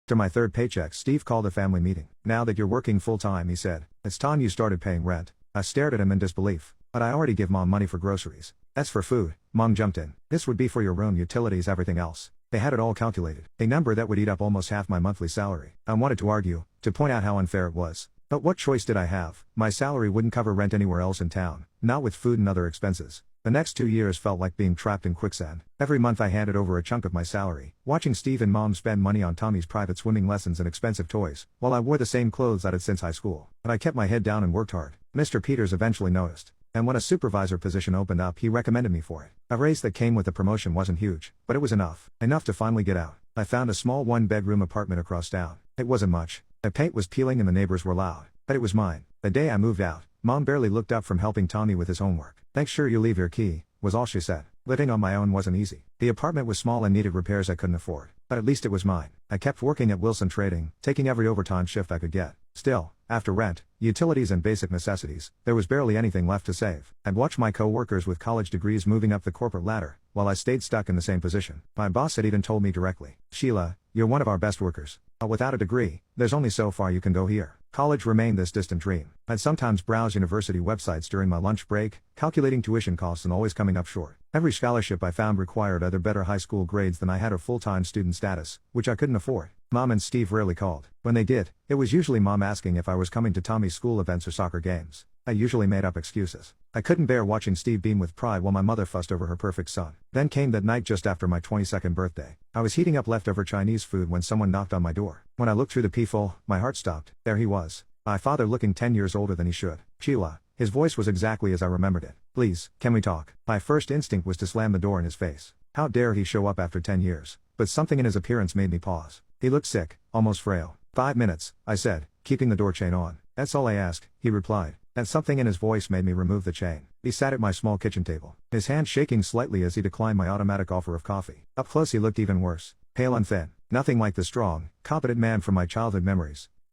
To my third paycheck, Steve called a family meeting. "Now that you're working full-time," he said, "it's time you started paying rent." I stared at him in disbelief. "But I already give Mom money for groceries." "That's for food," Mom jumped in. "This would be for your room, utilities, everything else." They had it all calculated, a number that would eat up almost half my monthly salary. I wanted to argue, to point out how unfair it was. But what choice did I have? My salary wouldn't cover rent anywhere else in town, not with food and other expenses. The next 2 years felt like being trapped in quicksand. Every month I handed over a chunk of my salary, watching Steve and Mom spend money on Tommy's private swimming lessons and expensive toys, while I wore the same clothes I'd had since high school. But I kept my head down and worked hard. Mr. Peters eventually noticed, and when a supervisor position opened up, he recommended me for it. A raise that came with the promotion wasn't huge, but it was enough to finally get out. I found a small one-bedroom apartment across town. It wasn't much. The paint was peeling and the neighbors were loud, but it was mine. The day I moved out, Mom barely looked up from helping Tommy with his homework. "Make sure you leave your key," was all she said. Living on my own wasn't easy. The apartment was small and needed repairs I couldn't afford, but at least it was mine. I kept working at Wilson Trading, taking every overtime shift I could get. Still, after rent, utilities and basic necessities, there was barely anything left to save. I'd watch my co-workers with college degrees moving up the corporate ladder, while I stayed stuck in the same position. My boss had even told me directly, "Sheila, you're one of our best workers. But without a degree, there's only so far you can go here." College remained this distant dream. I'd sometimes browse university websites during my lunch break, calculating tuition costs and always coming up short. Every scholarship I found required either better high school grades than I had or full-time student status, which I couldn't afford. Mom and Steve rarely called. When they did, it was usually Mom asking if I was coming to Tommy's school events or soccer games. I usually made up excuses. I couldn't bear watching Steve beam with pride while my mother fussed over her perfect son. Then came that night just after my 22nd birthday. I was heating up leftover Chinese food when someone knocked on my door. When I looked through the peephole, my heart stopped. There he was. My father, looking 10 years older than he should. "Sheila." His voice was exactly as I remembered it. "Please, can we talk?" My first instinct was to slam the door in his face. How dare he show up after 10 years? But something in his appearance made me pause. He looked sick, almost frail. "5 minutes, I said, keeping the door chain on. "That's all I ask," he replied. And something in his voice made me remove the chain. He sat at my small kitchen table, his hand shaking slightly as he declined my automatic offer of coffee. Up close he looked even worse. Pale and thin. Nothing like the strong, competent man from my childhood memories.